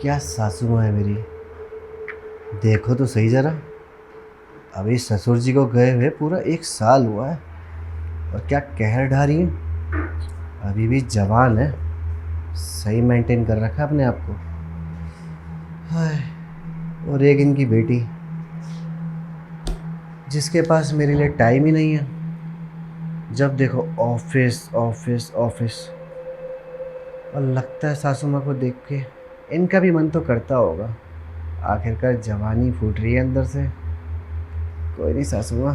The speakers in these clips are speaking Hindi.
क्या सासू माँ है मेरी। देखो तो सही जरा, अभी ससुर जी को गए हुए पूरा 1 साल हुआ है और क्या कहर ढा रही है। अभी भी जवान है, सही मेंटेन कर रखा है अपने आप को। हाय, और एक इनकी बेटी जिसके पास मेरे लिए टाइम ही नहीं है। जब देखो ऑफिस ऑफिस ऑफिस। और लगता है सासू माँ को देख के इनका भी मन तो करता होगा, आखिरकार जवानी फूट रही है अंदर से। कोई नहीं सासू माँ,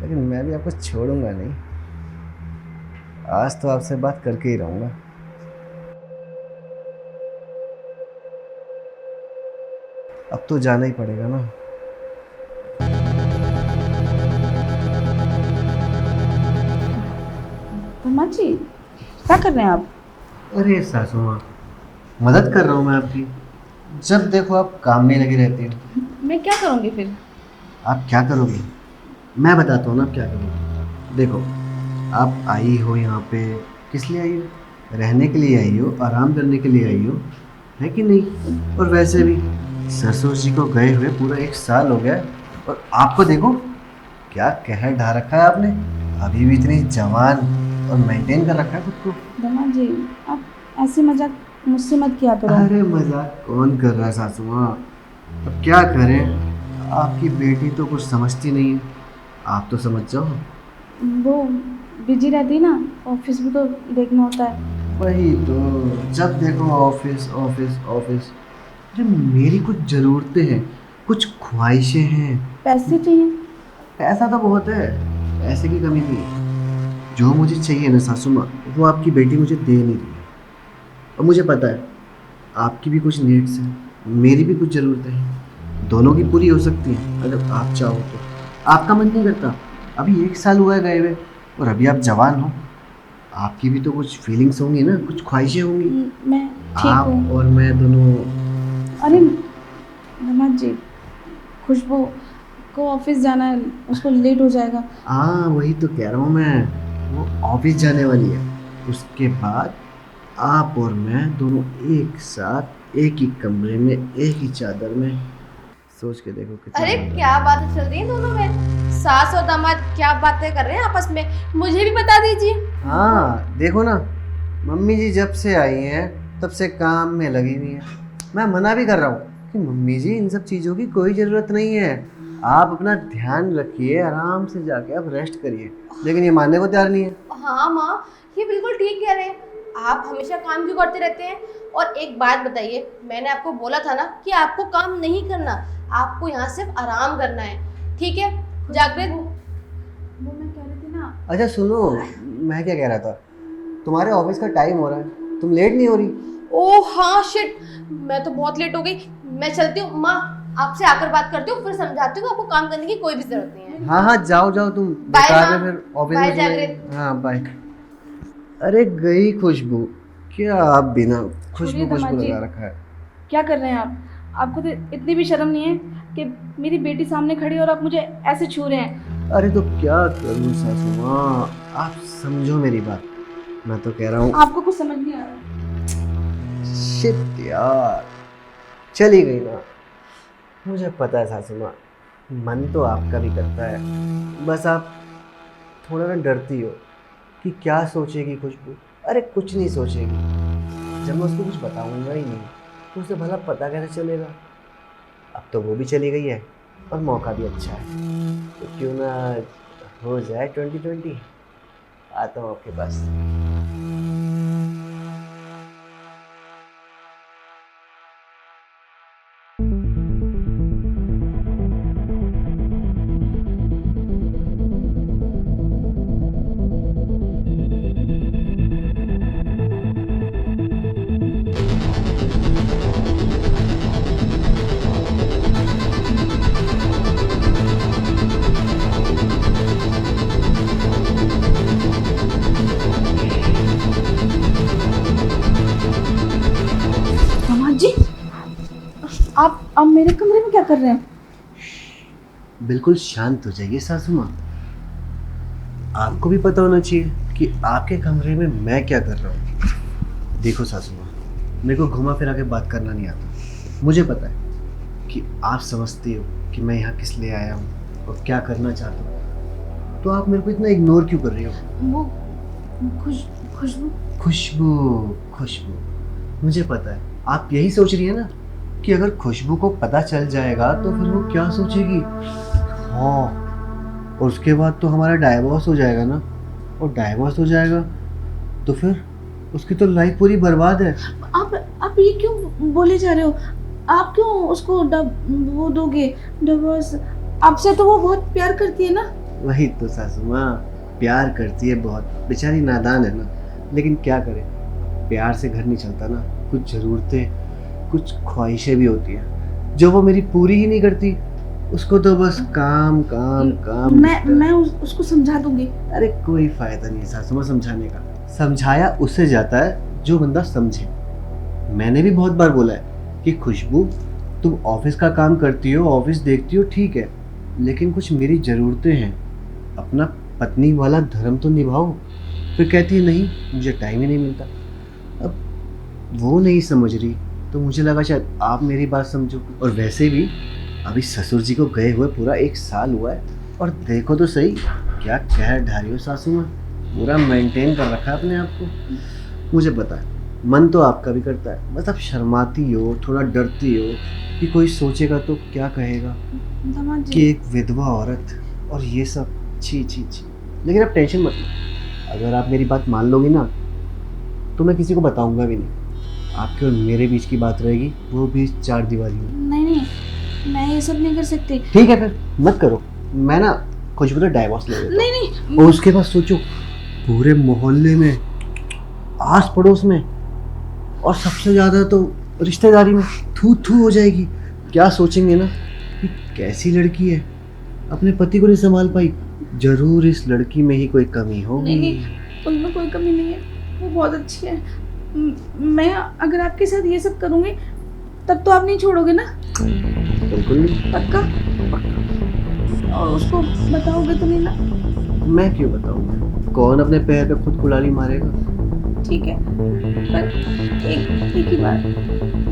लेकिन मैं भी आपको छोड़ूंगा नहीं। आज तो आपसे बात करके ही रहूँगा। अब तो जाना ही पड़ेगा ना। अम्मा जी, क्या कर रहे हैं आप? अरे सासू माँ, मदद कर रहा हूँ मैं आपकी। जब देखो आप काम में लगी रहती हो। मैं क्या करूँगी फिर? आप क्या करोगे, मैं बताता हूँ ना आप क्या करोगे। देखो, आप आई हो यहाँ पे किस लिए आई हो? रहने के लिए आई हो, आराम करने के लिए आई हो, है कि नहीं? और वैसे भी ससुर जी को गए हुए पूरा 1 साल हो गया है, और आपको देखो क्या कहर ढा रखा है आपने। अभी भी इतनी जवान और मेंटेन कर रखा है खुद को। दमा जी, आप ऐसे मजाक मुझसे मत किया करो। अरे मजाक कौन कर रहा है सासू माँ। अब क्या करें, आपकी बेटी तो कुछ समझती नहीं है। आप तो समझ जाओ। वो बिजी रहती है ना, ऑफिस भी तो देखना होता है। वही तो, जब देखो ऑफिस ऑफिस ऑफिस। अरे मेरी कुछ ज़रूरतें हैं, कुछ ख्वाहिशें हैं। पैसे चाहिए? पैसा तो बहुत है, पैसे की कमी नहीं है। जो मुझे चाहिए ना सासू माँ, वो आपकी बेटी मुझे दे नहीं रही है। और मुझे पता है आपकी भी कुछ नीड्स हैं, मेरी भी कुछ ज़रूरतें हैं। दोनों की पूरी हो सकती हैं अगर आप चाहो तो। आपका मन नहीं करता? अभी 1 साल हुआ है गए हुए, और अभी आप जवान हो। आपकी भी तो कुछ फीलिंग्स होंगी ना, कुछ ख्वाहिशें होंगी। मैं ठीक आप हूँ। और मैं दोनों। अरे दमा जी, खुशबू को ऑफिस जाना है, उसको लेट हो जाएगा। हाँ वही तो कह रहा हूँ मैं, वो ऑफिस जाने वाली है। उसके बाद आप और मैं दोनों एक साथ एक ही कमरे में एक ही चादर में। सोच के देखो कितना अरे मजा क्या आएगा। बातें चल रही हैं दोनों में? सास और दामाद क्या बातें कर रहे हैं आपस में? मुझे भी बता दीजिए। हाँ देखो ना, मम्मी जी जब से आई हैं तब से काम में लगी हुई हैं। मैं मना भी कर रहा हूँ कि मम्मी जी इन सब चीज़ों की कोई ज़रूरत नहीं है। आप अपना ध्यान रखिए, आराम से जाके आप रेस्ट करिए। लेकिन ये मानने को तैयार नहीं है। हाँ माँ, ये बिल्कुल ठीक कह रहे हैं। आप हमेशा काम क्यों करते रहते हैं? और एक बात बताइए, मैंने आपको बोला था ना कि आपको काम नहीं करना, आपको यहाँ सिर्फ आराम करना है, ठीक है? जागृत। वो मैं कह रही थी ना। अच्छा सुनो, मैं क्या कह रहा था, तुम्हारे ऑफिस का टाइम हो रहा है, तुम लेट नहीं हो रही? ओह हाँ शिट, मैं तो बहुत लेट हो गई। मैं चलती हूँ माँ, आपसे आकर बात करती हूँ, फिर समझाती हूँ आपको काम करने की कोई भी जरूरत नहीं है। हाँ हाँ, जाओ जाओ तुम। बाय बेकार माँ। में फिर ऑफिस बाय में जागृत। हाँ बाय। अरे गई खुशबू। क्या आप बिना खुशबू छोड़िए खुशबू दामाद जी, लगा रखा है। क्या कर रहे हैं आप? आपको तो इतनी भी शर्म नहीं है कि मेरी बेटी सामने खड़ी है और आप मुझे ऐसे छू रहे हैं। अरे तो क्या करूँ सासू माँ, आप समझो मेरी बात। मैं तो कह रहा हूँ। आपको कुछ समझ नहीं आ रहा। शिट यार, चली गई ना। मुझे पता है सासू माँ, मन तो आपका भी करता है, बस आप थोड़ा ना डरती हो कि क्या सोचेगी खुशबू। अरे कुछ नहीं सोचेगी, जब मैं उसको कुछ बताऊंगा ही नहीं तो उसे भला पता कैसे चलेगा। अब तो वो भी चली गई है और मौका भी अच्छा है, तो क्यों ना हो जाए 2020। आता हूँ आपके पास। दामाद जी, आप मेरे कमरे में क्या कर रहे हैं? बिल्कुल शांत हो जाइए सासू माँ। आपको भी पता होना चाहिए कि आपके कमरे में मैं क्या कर रहा हूँ। देखो सासू माँ, मेरे को घुमा फिरा के बात करना नहीं आता। मुझे पता है कि आप समझती हो कि मैं यहाँ किस लिए आया हूँ और क्या करना चाहता हूँ, तो आप मेरे को इतना इग्नोर क्यों कर रही हो? वो खुशबू खुशबू, खुशबू, मुझे पता है आप यही सोच रही है ना कि अगर खुशबू को पता चल जाएगा तो फिर वो क्या सोचेगी। हाँ, और उसके बाद तो हमारा डाइवोर्स हो जाएगा ना, और डाइवोर्स हो जाएगा तो फिर उसकी तो लाइफ पूरी बर्बाद है। आप ये क्यों बोले जा रहे हो? आप क्यों उसको वो दोगे डिवोर्स? आपसे तो वो बहुत प्यार करती है ना। वही तो सासू माँ, प्यार करती है बहुत, बेचारी नादान है ना, लेकिन क्या करे, प्यार से घर नहीं चलता ना। कुछ ज़रूरतें, कुछ ख्वाहिशें भी होती हैं जो वो मेरी पूरी ही नहीं करती। उसको तो बस काम काम काम मैं उसको समझा दूंगी। अरे कोई फायदा नहीं है सासू माँ समझाने का। समझाया उससे जाता है जो बंदा समझे। मैंने भी बहुत बार बोला है कि खुशबू, तुम ऑफिस का काम करती हो, ऑफिस देखती हो, ठीक है, लेकिन कुछ मेरी ज़रूरतें हैं, अपना पत्नी वाला धर्म तो निभाओ। फिर कहती है नहीं, मुझे टाइम ही नहीं मिलता। अब वो नहीं समझ रही तो मुझे लगा शायद आप मेरी बात समझो। और वैसे भी अभी ससुर जी को गए हुए पूरा 1 साल हुआ है, और देखो तो सही क्या कहर ढा रही हो सासू माँ, पूरा मेंटेन कर रखा है अपने आप को। मुझे पता है मन तो आपका भी करता है, बस आप शर्माती हो, थोड़ा डरती हो कि कोई सोचेगा तो क्या कहेगा दामाद कि जी, एक विधवा औरत और ये सब, छी छी छी। लेकिन आप टेंशन मत लो, अगर आप मेरी बात मान लोगी ना तो मैं किसी को बताऊंगा भी नहीं। आपके और मेरे बीच की बात रहेगी, वो भी 4 दीवारी में। नहीं, मैं ये सब नहीं कर सकती। ठीक है फिर मत करो, मैं ना खुशबू तो डाइवोर्स ले लेता नहीं हूँ। और उसके बाद सोचो पूरे मोहल्ले में, आस पड़ोस में, और सबसे ज़्यादा तो रिश्तेदारी में थू थू हो जाएगी। क्या सोचेंगे ना कि कैसी लड़की है, अपने पति को नहीं संभाल पाई। जरूर इस लड़की में ही कोई कमी होगी। नहीं, उनमें कोई कमी नहीं है, वो बहुत अच्छी है। मैं अगर आपके साथ ये सब करूँगी तब तो आप नहीं छोड़ोगे ना? बिल्कुल नहीं। पक्का? और उसको बताओगे तो नहीं ना? मैं क्यों बताऊँ, कौन अपने पैर पे खुद कुल्हाड़ी मारेगा। ठीक है, पर एक ही बार।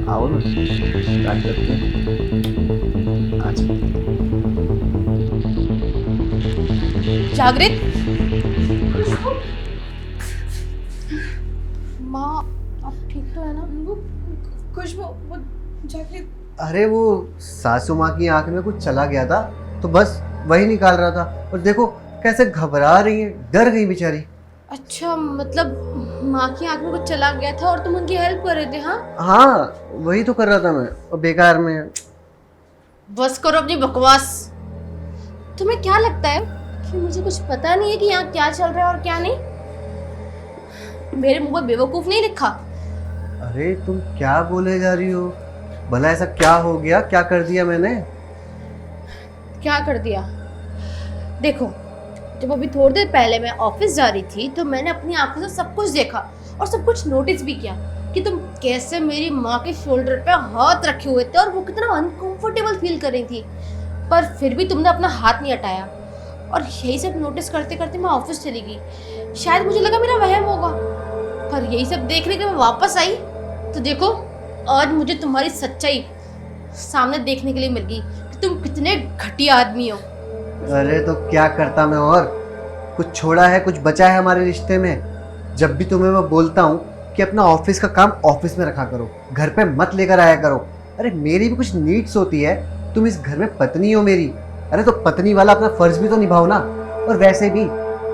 आओ ना, स्टार्ट करते हैं। अच्छा जागृत, माँ आप ठीक तो है ना? वो खुशबू, वो जागृत। अरे वो सासू माँ की आंख में कुछ चला गया था तो बस वही निकाल रहा था, और देखो कैसे घबरा रही है, डर गई बेचारी। अच्छा, मतलब माँ की आंख में कुछ चला गया था और तुम उनकी हेल्प कर रहे थे? हाँ हाँ वही तो कर रहा था मैं, और बेकार में। बस करो अपनी बकवास। तुम्हें क्या लगता है कि मुझे कुछ पता नहीं है कि यहाँ क्या चल रहा है और क्या नहीं? मेरे मुंह पर बेवकूफ नहीं लिखा। अरे तुम क्या बोले जा रही हो, भला ऐसा क्या हो गया, क्या कर दिया मैंने? क्या कर दिया? देखो, जब अभी थोड़ी देर पहले मैं ऑफिस जा रही थी तो मैंने अपनी आंखों से सब कुछ देखा और सब कुछ नोटिस भी किया कि तुम कैसे मेरी माँ के शोल्डर पे हाथ रखे हुए थे और वो कितना अनकंफर्टेबल फील कर रही थी, पर फिर भी तुमने अपना हाथ नहीं हटाया। और यही सब नोटिस करते करते मैं ऑफिस चली गई। शायद मुझे लगा मेरा वहम होगा, पर यही सब देखने के मैं वापस आई तो देखो आज मुझे तुम्हारी सच्चाई सामने देखने के लिए मिल गई कि तुम कितने घटिया आदमी हो। अरे तो क्या करता मैं, और कुछ छोड़ा है, कुछ बचा है हमारे रिश्ते में? जब भी तुम्हें मैं बोलता हूँ कि अपना ऑफिस का काम ऑफिस में रखा करो, घर पे मत लेकर आया करो। अरे मेरी भी कुछ नीड्स होती है, तुम इस घर में पत्नी हो मेरी। अरे तो पत्नी वाला अपना फर्ज भी तो निभाओ ना। और वैसे भी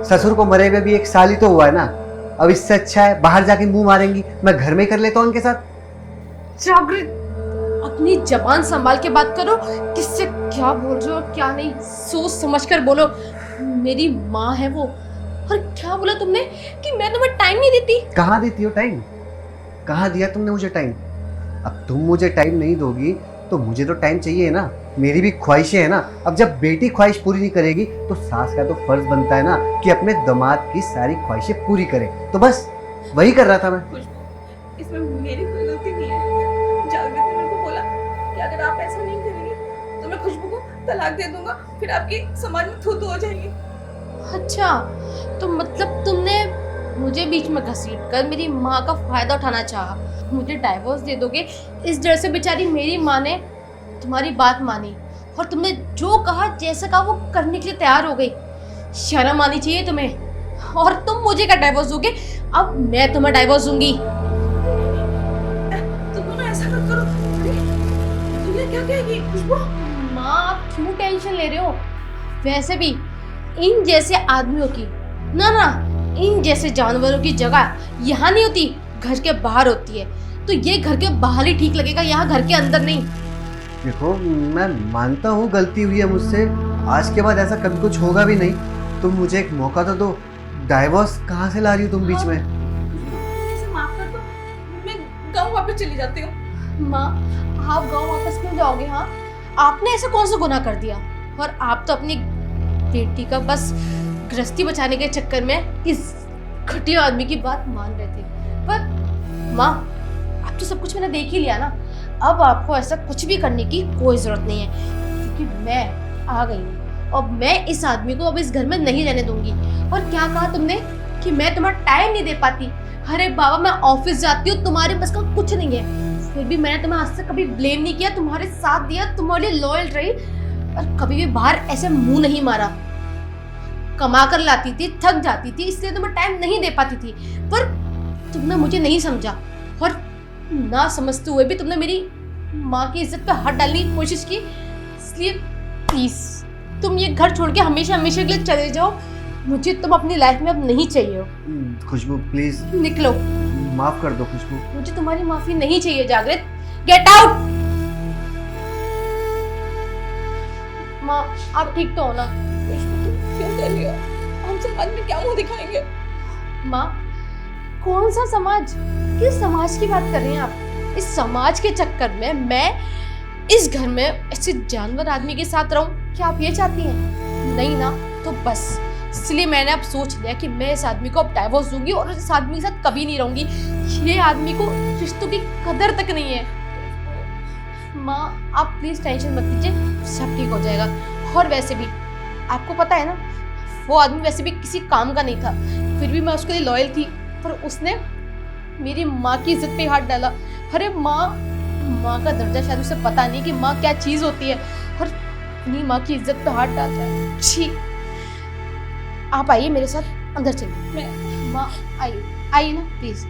ससुर को मरे हुए भी 1 साल ही तो हुआ है ना, अब इससे अच्छा है बाहर जाके मुंह मारेंगी, मैं घर में ही कर लेता हूँ उनके साथ। जागृत, अपनी जबान संभाल के बात करो, किससे क्या बोल रहे हो क्या नहीं सोच समझ कर बोलो। मेरी माँ है वो, और क्या बोला तुमने कि मैं तुम्हें टाइम नहीं देती? कहाँ देती हो टाइम, कहाँ दिया तुमने मुझे टाइम? अब तुम मुझे टाइम नहीं दोगी तो मुझे तो टाइम चाहिए ना, मेरी भी ख्वाहिशें हैं ना। अब जब बेटी ख्वाहिश पूरी नहीं करेगी तो सास का तो फर्ज बनता है ना कि अपने दामाद की सारी ख्वाहिशें पूरी करे। तो बस वही कर रहा था मैं। इसमें मेरी कोई गलती नहीं है। जागृत ने मेरे को बोला कि अगर आप ऐसा नहीं करेंगे तो मैं खुशबू को तलाक दे दूंगा, फिर आपकी समाज में थू थू हो जाएंगी। अच्छा, तो मतलब तुमने मुझे बीच में घसीट कर मेरी माँ का फायदा उठाना चाहा, मुझे डाइवोर्स दे दोगे इस डर से बेचारी मेरी माँ ने तुम्हारी बात मानी और तुमने जो कहा जैसा कहा वो करने के लिए तैयार हो गई। शर्म आनी चाहिए तुम्हें। और तुम मुझे क्या डाइवोर्स दोगे? अब मैं तुम्हें डाइवोर्स दूंगी। तुम ना ऐसा मत करो। दुनिया क्या कहेगी खुशबू? माँ आप क्यों टेंशन ले रहे हो? वैसे भी इन जैसे आदमियों की ना इन जैसे जानवरों की जगह यहाँ नहीं होती, घर के बाहर होती है। तो ये घर के बाहर ही ठीक लगेगा, यहाँ घर के अंदर नहीं। देखो मैं मानता हूँ गलती हुई है मुझसे, आज के बाद ऐसा कभी कुछ होगा भी नहीं। तुम मुझे एक मौका तो दो। डाइवोर्स कहाँ से ला रही हो तुम बीच में? इसे माफ कर दो, मैं गाँव वापस चली जाती हूँ। माँ आप गांव वापस क्यों जाओगे? हाँ आपने ऐसा कौन सा गुनाह कर दिया? और आप तो अपनी बेटी का बस गृहस्थी बचाने के चक्कर में इस घटिया आदमी की बात मान रहे थे। पर माँ अब तो सब कुछ मैंने देख ही लिया ना, अब आपको ऐसा कुछ भी करने की कोई जरूरत नहीं है, क्योंकि मैं आ गई हूँ और मैं इस आदमी को अब इस घर में नहीं रहने दूंगी। और क्या कहा तुमने कि मैं तुम्हारा टाइम नहीं दे पाती? अरे बाबा मैं ऑफिस जाती हूँ, तुम्हारे बस का कुछ नहीं है। फिर भी मैंने तुम्हें आज तक कभी ब्लेम नहीं किया, तुम्हारे साथ दिया, तुम्हारे लिए लॉयल रही और कभी भी बाहर ऐसे मुंह नहीं मारा। कमा कर लाती थी, थक जाती थी, इसलिए तुम्हें टाइम नहीं दे पाती थी। पर तुमने मुझे नहीं समझा और ना समझते हुए भी तुमने मेरी माँ की इज्जत पे हाथ डालने की कोशिश की। इसलिए प्लीज तुम ये घर छोड़ के हमेशा हमेशा के लिए चले जाओ। मुझे तुम अपनी लाइफ में अब नहीं चाहिए हो। खुशबू प्लीज निकलो। माफ कर दो खुशबू। मुझे तुम्हारी माफी नहीं चाहिए जागृत। Get out. माँ आप ठीक तो हो ना? क्यों कर रही हो? हम समाज में क्या मुंह दिखाएंगे? माँ कौन सा समाज? किस समाज की बात कर रही हैं आप? इस समाज के चक्कर में मैं इस घर में ऐसे जानवर आदमी के साथ रहूं? क्या आप ये चाहती हैं? नहीं ना, तो बस इसलिए मैंने अब सोच लिया कि मैं इस आदमी को अब डाइवोर्स दूंगी और इस आदमी के साथ कभी नहीं रहूंगी। ये आदमी को रिश्तों की कदर तक नहीं है। माँ आप प्लीज टेंशन मत लीजिए, सब ठीक हो जाएगा। और वैसे भी आपको पता है ना, वो आदमी वैसे भी किसी काम का नहीं था, फिर भी मैं उसके लिए लॉयल थी। पर उसने मेरी माँ की इज्जत पे हाथ डाला। अरे माँ का दर्जा शायद उसे पता नहीं कि माँ क्या चीज होती है, और अपनी माँ की इज्जत पे हाथ डालता है। छी। आप आइए मेरे साथ अंदर चलिए। माँ आइए ना प्लीज।